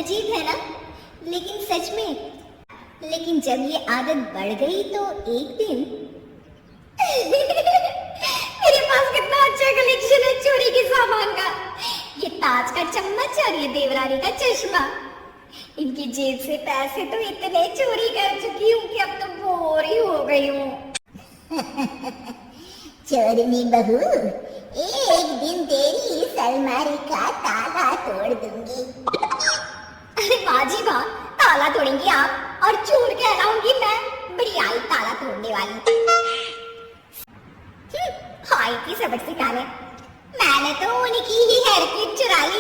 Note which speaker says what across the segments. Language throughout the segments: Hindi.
Speaker 1: अजीब है ना, लेकिन सच में। लेकिन जब ये आदत बढ़ गई तो एक दिन मेरे पास कितना अच्छा कलेक्शन है चोरी के सामान का। ये ताज का चम्मच और ये देवरानी का चश्मा। इनकी जेब से पैसे तो इतने चोरी कर चुकी हूँ कि अब तो बोर ही हो गई हूँ।
Speaker 2: चोरनी बहू, एक दिन तेरी इस अलमारी का ताला तोड़ दूंगी।
Speaker 1: अरे बाजी वाह, ताला तोड़ेंगी आप और चोर कहलाऊंगी मैं। बड़ी आई ताला तोड़ने वाली। हाय की सबक सिखाने, मैंने तो उनकी ही हेयरक्लिप चुरा ली।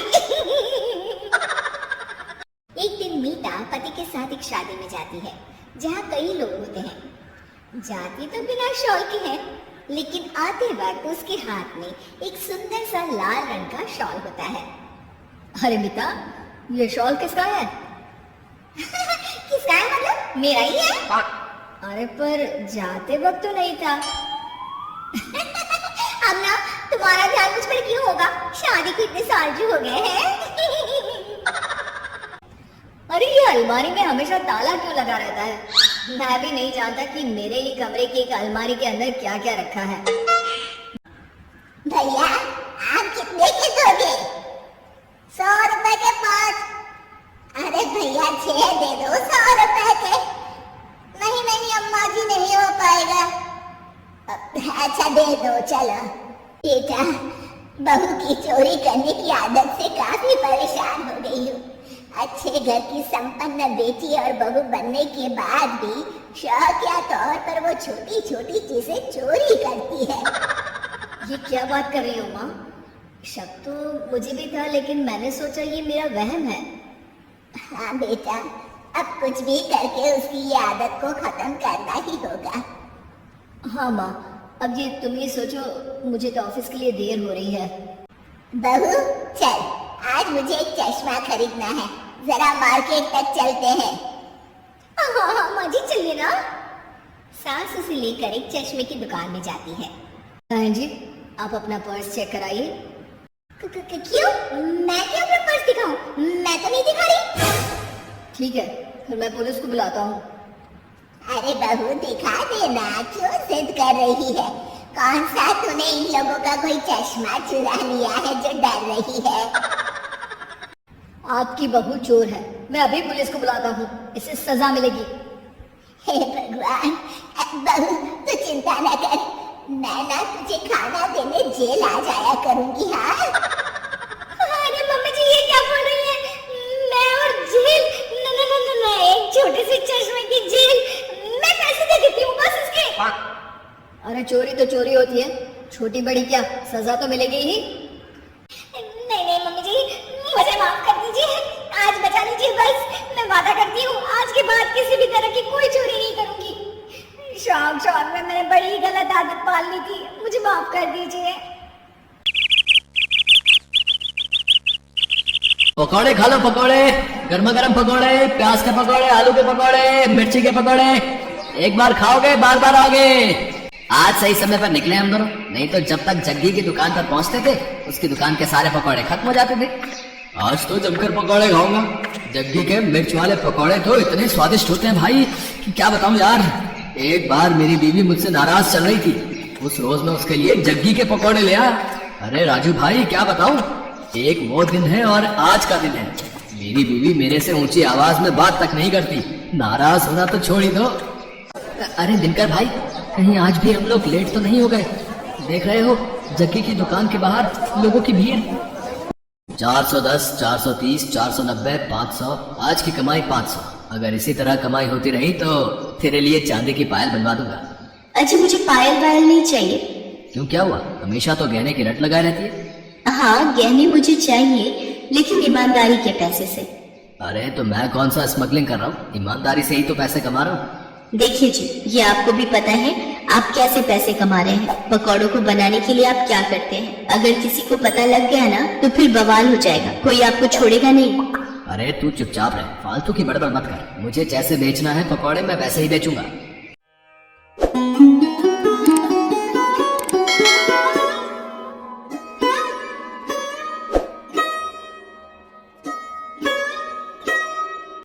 Speaker 1: एक दिन मीता पति के साथ एक शादी में जाती है जहाँ कई लोग होते हैं। जाती तो बिना शॉल की है, लेकिन आते वक्त उसके हाथ में एक सुंदर सा लाल रंग का शॉल होता है।
Speaker 3: अरे मीता, ये शॉल किसका है?
Speaker 1: किसका है मतलब? मेरा ही है।
Speaker 3: अरे पर जाते वक्त तो नहीं था।
Speaker 1: अब ना तुम्हारा ध्यान मुझ पर क्यों होगा? शादी को इतने साल जो हो गए हैं।
Speaker 3: अरे ये अलमारी में हमेशा ताला क्यों लगा रहता है? मैं भी नहीं जानता कि मेरे ही कमरे की एक अलमारी के अंदर क्या क्या रखा है।
Speaker 2: भैया, आप कितने के दोगे? 100 रुपए के 5। अरे भैया 6 दे दो 100 रुपए के। नहीं अम्मा जी, नहीं हो पाएगा। अच्छा दे दो, चलो। बेटा, बहू की चोरी करने की आदत से काफी परेशान हो गई हूँ। अच्छे घर की संपन्न बेटी और बहू बनने के बाद भी शौकिया तौर पर वो छोटी छोटी चीजें चोरी करती है।
Speaker 3: ये क्या बात कर रही हो माँ? शक तो मुझे भी था, लेकिन मैंने सोचा ये मेरा वहम है।
Speaker 2: हाँ बेटा, अब कुछ भी करके उसकी ये आदत को खत्म करना ही होगा।
Speaker 3: हाँ माँ, अब ये तुम ही सोचो, मुझे तो ऑफिस के लिए देर हो रही है।
Speaker 2: बहू चल, आज मुझे एक चश्मा खरीदना है। जरा मार्केट तक चलते हैं।
Speaker 1: हाँ माँ जी, चलिए ना। सास उसे लेकर एक चश्मे की दुकान में जाती है।
Speaker 3: हाँ जी, आप अपना पर्स चेक कराइए।
Speaker 1: क्यों? मैं क्यों अपना पर्स दिखाऊं? मैं तो नहीं दिखा रही।
Speaker 3: ठीक है, फिर मैं पुलिस को बुलाता हूँ।
Speaker 2: अरे बहू दिखा देना, क्यों जिद कर रही है? कौन सा तूने इन लोगों का कोई चश्मा चुरा लिया है जो डर रही है?
Speaker 3: आपकी बहू चोर है, मैं अभी पुलिस को बुलाता हूँ, इसे सजा मिलेगी।
Speaker 2: हे भगवान, बहू तू चिंता न कर, मैं ना तुझे खाना देने जेल आ जाया करूंगी। हाँ
Speaker 1: अरे मम्मी जी, ये क्या बोल रही है? मैं और जेल? न, एक छोटे से चश्मे की जेल। मैं पैसे दे देती हूँ बस इसके।
Speaker 3: अरे चोरी तो चोरी होती है, छोटी बड़ी क्या, सजा तो मिलेगी ही।
Speaker 1: नहीं मम्मी जी, मुझे माफ कर दीजिए। आज बचा लीजिए बस। मैं वादा करती हूँ आज के बाद किसी भी तरह की कोई चोरी नहीं करूंगी। शौक में मैंने बड़ी गलत आदत पाल ली थी, मुझे माफ कर दीजिए।
Speaker 4: पकौड़े खा लो, पकौड़े, गर्मा गर्म पकौड़े, प्याज के पकौड़े, आलू के पकौड़े, मिर्ची के पकौड़े। एक बार खाओगे बार बार आओगे। आज सही समय पर निकले हम दोनों, नहीं तो जब तक जग्गी की दुकान पर पहुंचते थे उसकी दुकान के सारे पकौड़े खत्म हो जाते थे। आज तो जमकर पकौड़े खाऊंगा। जग्गी के मिर्च वाले पकौड़े तो इतने स्वादिष्ट होते हैं भाई कि क्या बताऊं यार। एक बार मेरी बीवी मुझसे नाराज चल रही थी, उस रोज मैं उसके लिए जग्गी के पकौड़े ले आया। अरे राजू भाई क्या बताऊं, एक वो दिन है और आज का दिन है। मेरी बीवी मेरे से ऊंची आवाज में बात तक नहीं करती, नाराज होना तो छोड़ ही दो। अरे दिनकर भाई, कहीं आज भी हम लोग लेट तो नहीं हो गए? देख रहे हो जग्गी की दुकान के बाहर लोगों की भीड़। 410, 430, 490, 500, आज की कमाई 500। अगर इसी तरह कमाई होती रही तो तेरे लिए चांदी की पायल बनवा दूंगा।
Speaker 1: अच्छा, मुझे पायल वायल नहीं चाहिए।
Speaker 4: क्यों, क्या हुआ? हमेशा तो गहने की रट लगाए रहती है।
Speaker 1: हाँ, गहने मुझे चाहिए, लेकिन ईमानदारी के पैसे से।
Speaker 4: अरे तो मैं कौन सा स्मगलिंग कर रहा हूँ, ईमानदारी से ही तो पैसे कमा रहा हूँ।
Speaker 1: देखिए जी, ये आपको भी पता है आप कैसे पैसे कमा रहे हैं। पकौड़ों को बनाने के लिए आप क्या करते हैं, अगर किसी को पता लग गया ना तो फिर बवाल हो जाएगा, कोई आपको छोड़ेगा नहीं।
Speaker 4: अरे तू चुपचाप रह, फालतू की बड़बड़ मत कर। मुझे जैसे बेचना है पकौड़े मैं वैसे ही बेचूंगा।